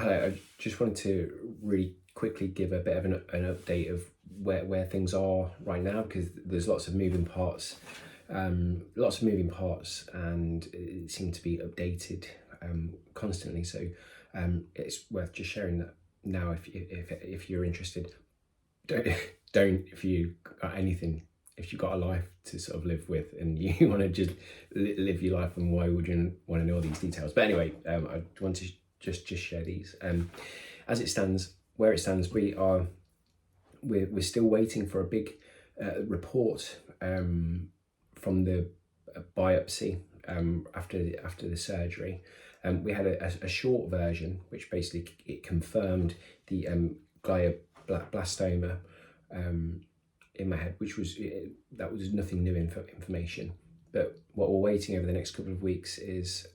Hello, I just wanted to really quickly give a bit of an update of where things are right now, because there's lots of moving parts, and it seems to be updated constantly. So it's worth just sharing that now if you're interested. Don't don't if you got anything. If you've got a life to sort of live with and you want to just live your life, and why would you want to know all these details? But anyway, I want to just share these. As it stands, where it stands, we're still waiting for a big report from the biopsy after the surgery. We had a short version which basically it confirmed the glioblastoma in my head, which was that was nothing new information. But what we're waiting over the next couple of weeks is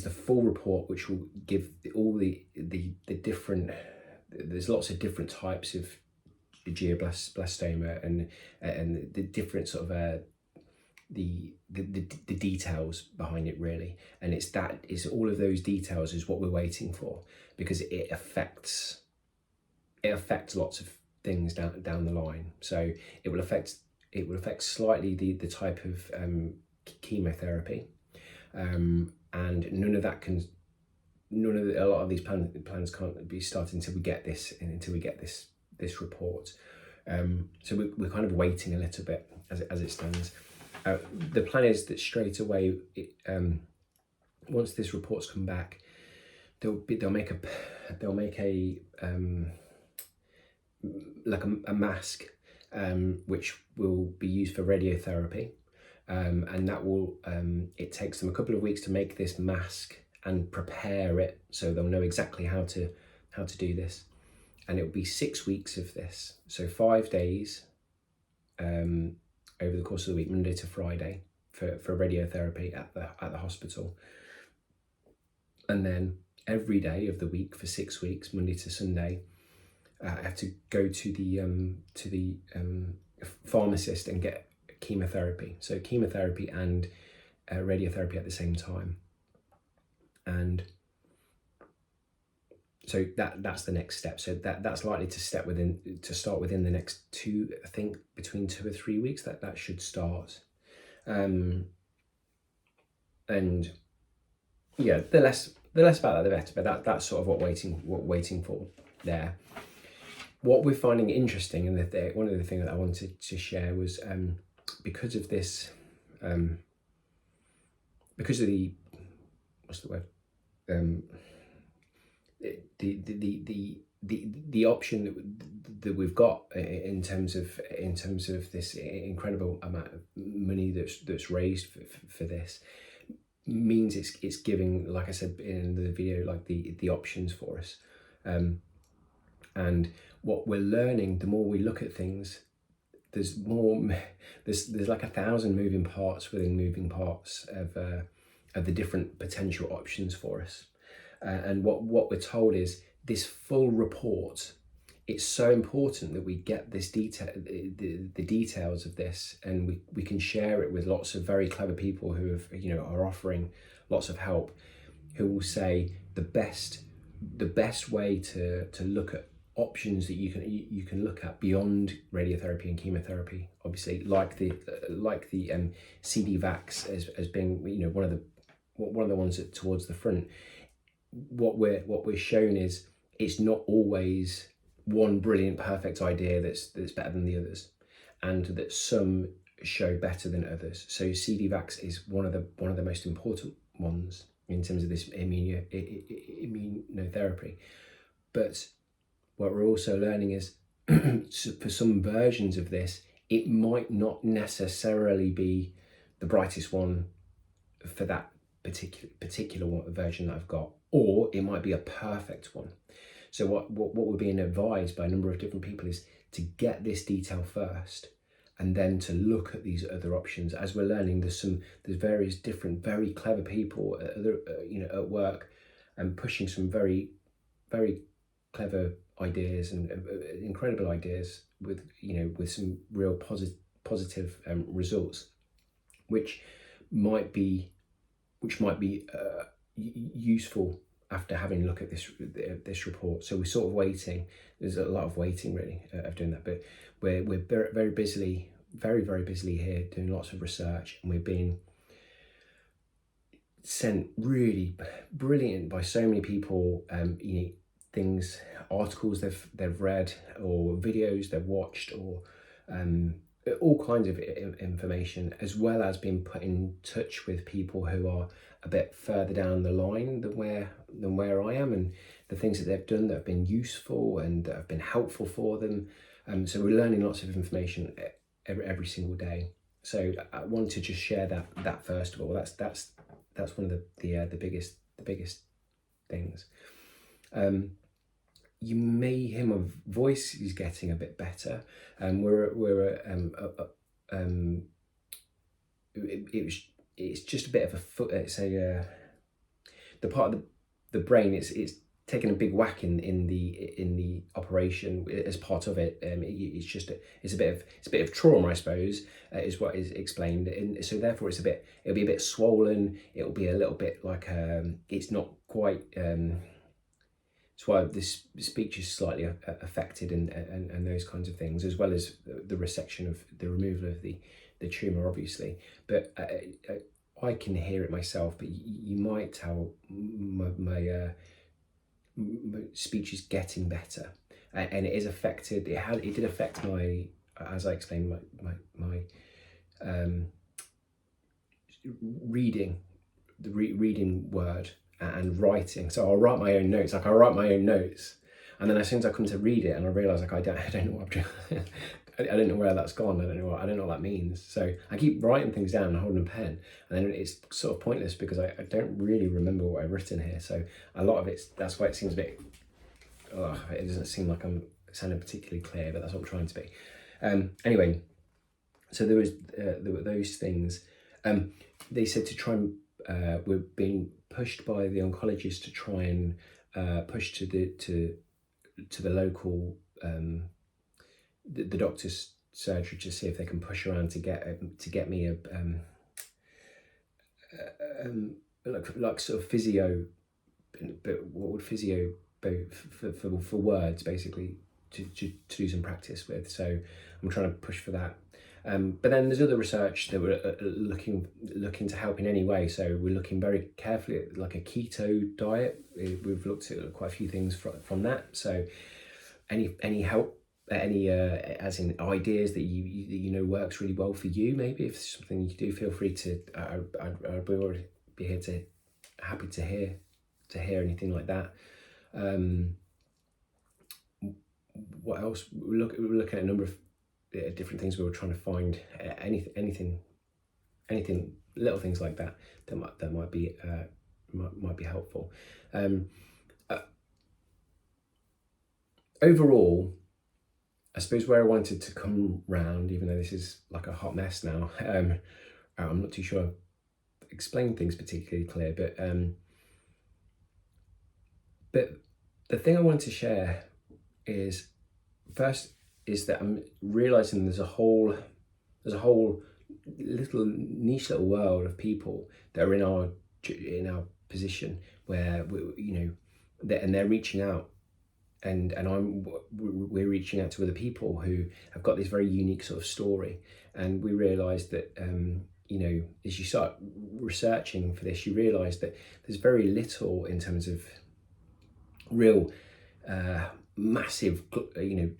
the full report, which will give all the different. There's lots of different types of glioblastoma and the different sort of the details behind it, really. And it's all of those details is what we're waiting for, because it affects lots of things down the line. So it will affect slightly the type of chemotherapy, and a lot of these plans can't be started until we get this report. So we're kind of waiting a little bit as it stands. The plan is that straight away, once this report's come back, they'll make a mask, which will be used for radiotherapy, and that will it takes them a couple of weeks to make this mask and prepare it, so they'll know exactly how to do this. And it will be 6 weeks of this, so 5 days over the course of the week, Monday to Friday, for radiotherapy at the hospital, and then every day of the week for 6 weeks, Monday to Sunday. I have to go to the pharmacist and get chemotherapy. So chemotherapy and radiotherapy at the same time. And so that's the next step. So that's likely to start within the next between 2 or 3 weeks. That should start. And yeah, the less about that, the better. But that's sort of what waiting for there. What we're finding interesting, and one of the things that I wanted to share was because of this, because of the the option that we've got in terms of this incredible amount of money that's raised for this, means it's giving, like I said in the video, like the options for us. And what we're learning, the more we look at things, there's like 1,000 moving parts within moving parts of the different potential options for us. And what we're told is this full report. It's so important that we get this detail, the details of this, and we can share it with lots of very clever people who are offering lots of help, who will say the best way to look at options that you can look at beyond radiotherapy and chemotherapy, obviously, like the CD-Vax as being one of the ones that towards the front. What we're shown is it's not always one brilliant perfect idea that's better than the others, and that some show better than others. So CD-Vax is one of the most important ones in terms of this immunotherapy. But what we're also learning is for some versions of this, it might not necessarily be the brightest one for that particular version that I've got, or it might be a perfect one. So what we're being advised by a number of different people is to get this detail first, and then to look at these other options. As we're learning, there's various different very clever people at work and pushing some very, very clever ideas and incredible ideas with some real positive results, which might be useful after having a look at this report. So we're sort of waiting. There's a lot of waiting really of doing that, but we're very busily, very busily here doing lots of research, and we're being sent really brilliant by so many people, things, articles they've read, or videos they've watched, or all kinds of information, as well as being put in touch with people who are a bit further down the line than where I am, and the things that they've done that have been useful and that have been helpful for them. So we're learning lots of information every single day. So I wanted to just share that first of all. That's one of the biggest things. You may hear my voice is getting a bit better. It's just a bit of a foot. It's the part of the brain. It's taken a big whack in the operation as part of it. It's a bit of trauma, I suppose, is what is explained, and so therefore it'll be a bit swollen. It'll be a little bit like it's not quite. That's why this speech is slightly affected, and those kinds of things, as well as the resection of the removal of the tumour, obviously. But I can hear it myself, but you might tell my speech is getting better, and it is affected. It did affect my, as I explained, my reading, the reading word, and writing. So I'll write my own notes. I write my own notes, and then as soon as I come to read it, and I realise I don't know what I'm doing. I don't know where that's gone. I don't know what that means. So I keep writing things down and holding a pen, and then it's sort of pointless because I don't really remember what I've written here. So a lot of that's why it seems a bit. It doesn't seem like I'm sounding particularly clear, but that's what I'm trying to be. Anyway, so there were those things. They said to try and we're being pushed by the oncologist to try and push to the local the doctor's surgery to see if they can push around to get me a like sort of physio, but what would physio be for words, basically, to do some practice with. So I'm trying to push for that. But then there's other research that we're looking to help in any way. So we're looking very carefully at like a keto diet. We've looked at quite a few things from that. So any help, any as in ideas that you know works really well for you. Maybe if it's something you do, feel free to. I'd be here happy to hear anything like that. What else? We're looking at a number of different things. We were trying to find anything, little things like that might be helpful. Overall, I suppose where I wanted to come round, even though this is like a hot mess now, I'm not too sure I've explained things particularly clear, but the thing I want to share is that I'm realizing there's a whole little niche little world of people that are in our position where they're reaching out, and we're reaching out to other people who have got this very unique sort of story, and we realize that as you start researching for this, you realize that there's very little in terms of real massive bettering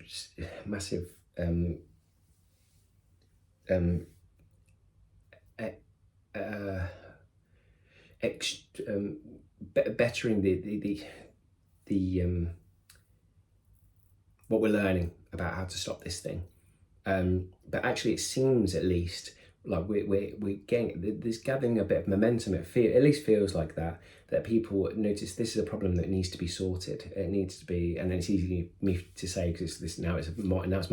the what we're learning about how to stop this thing, but actually it seems at least like we're getting, there's gathering a bit of momentum. At least feels like that people notice this is a problem that needs to be sorted. It needs to be, and it's easy for me to say because it's my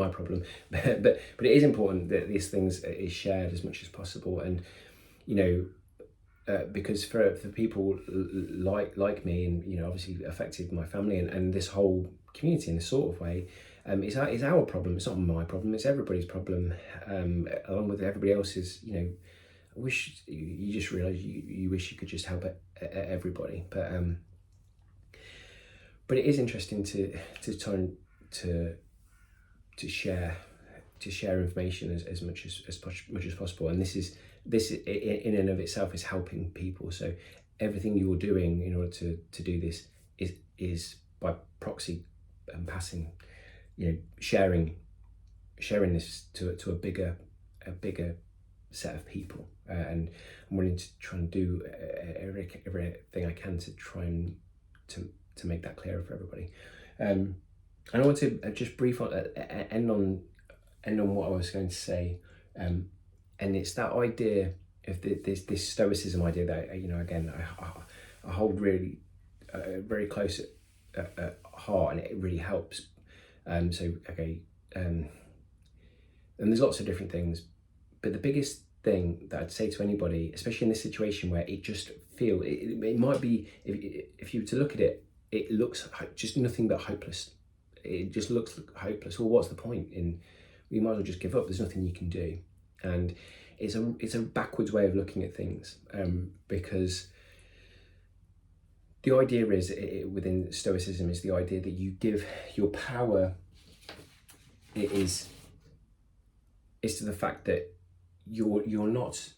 problem, but it is important that these things is shared as much as possible, and because for people like me, and obviously affected my family and this whole community in this sort of way, it's our problem. It's not my problem. It's everybody's problem, along with everybody else's. I wish you just realise you wish you could just help everybody, but But it is interesting to try to share information as much as possible, and this in and of itself is helping people. So everything you're doing in order to do this is by proxy and passing, sharing this to a bigger set of people, and I'm willing to try and do everything I can to try and to make that clearer for everybody. And I want to just end on what I was going to say, and it's that idea of this stoicism idea that again I hold really very close at heart, and it really helps. And there's lots of different things, but the biggest thing that I'd say to anybody, especially in this situation where it just it might be, if you were to look at it, it looks just nothing but hopeless. It just looks hopeless. Well, what's the point? You might as well just give up. There's nothing you can do, and it's a backwards way of looking at things, because the idea is within Stoicism is the idea that you give your power. It is to the fact that you're not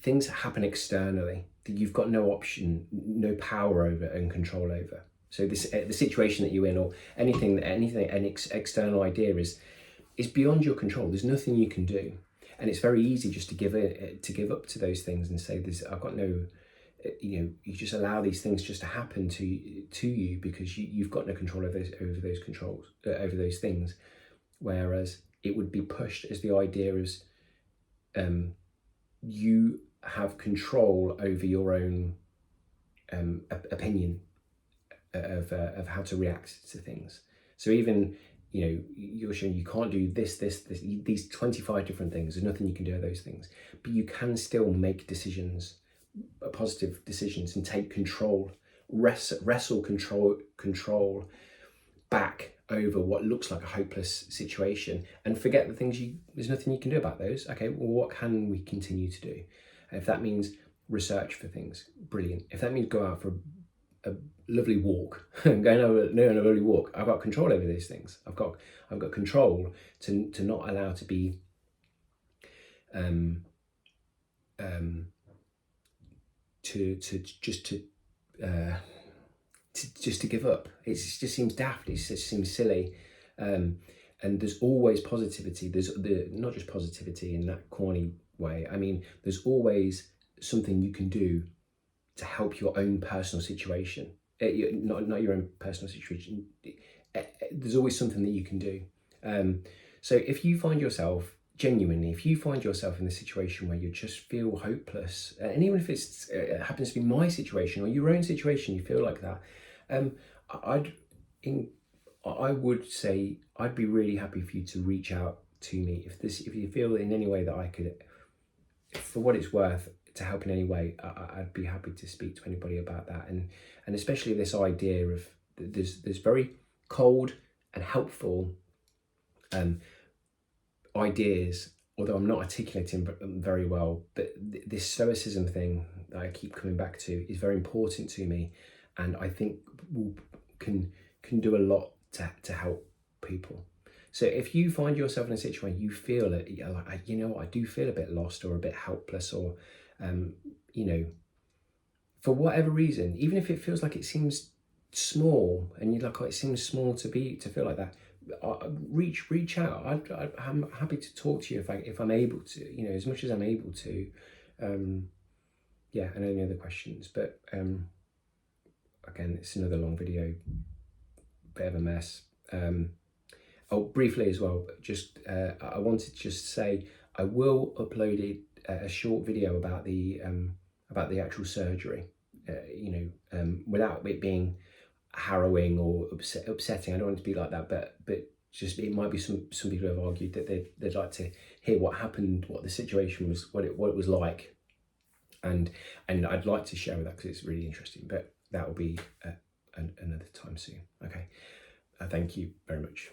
things happen externally that you've got no option, no power over and control over. So the situation that you're in, or anything, an external idea is beyond your control. There's nothing you can do, and it's very easy just to give up to those things and say, I've got no, you just allow these things just to happen to you because you've got no control over those things. Whereas it would be pushed as the idea is, you have control over your own opinion of how to react to things. So even you're showing you can't do this, these 25 different things. There's nothing you can do with those things, but you can still make decisions, positive decisions, and take control, wrestle control back over what looks like a hopeless situation, and forget the things there's nothing you can do about those. Okay, well, what can we continue to do? If that means research for things, brilliant. If that means go out for a lovely walk, going on a lovely walk, I've got control over these things. I've got control to not allow to be to give up. It just seems daft. It just seems silly. And there's always positivity. There's not just positivity in that corny way. I mean, there's always something you can do to help your own personal situation. Not your own personal situation. There's always something that you can do. So if you find yourself genuinely, if you find yourself in a situation where you just feel hopeless, and even if it happens to be my situation or your own situation, you feel like that, I would say I'd be really happy for you to reach out to me if you feel in any way that I could, for what it's worth, to help in any way. I'd be happy to speak to anybody about that, and especially this idea of there's very cold and helpful ideas, although I'm not articulating them very well, but this stoicism thing that I keep coming back to is very important to me, and I think can do a lot to help people. So if you find yourself in a situation where you feel it, you're like, I do feel a bit lost or a bit helpless, or for whatever reason, even if it feels like it seems small, and you're like, it seems small to feel like that, reach out. I'm happy to talk to you if I'm able to, as much as I'm able to. And any other questions, but again, it's another long video, bit of a mess. Briefly as well, just I wanted to just say I will upload a short video about the actual surgery, without it being harrowing or upsetting. I don't want it to be like that, but just it might be some people have argued that they'd like to hear what happened, what the situation was, what it was like, and I'd like to share that because it's really interesting. But that will be another time soon. Okay, thank you very much.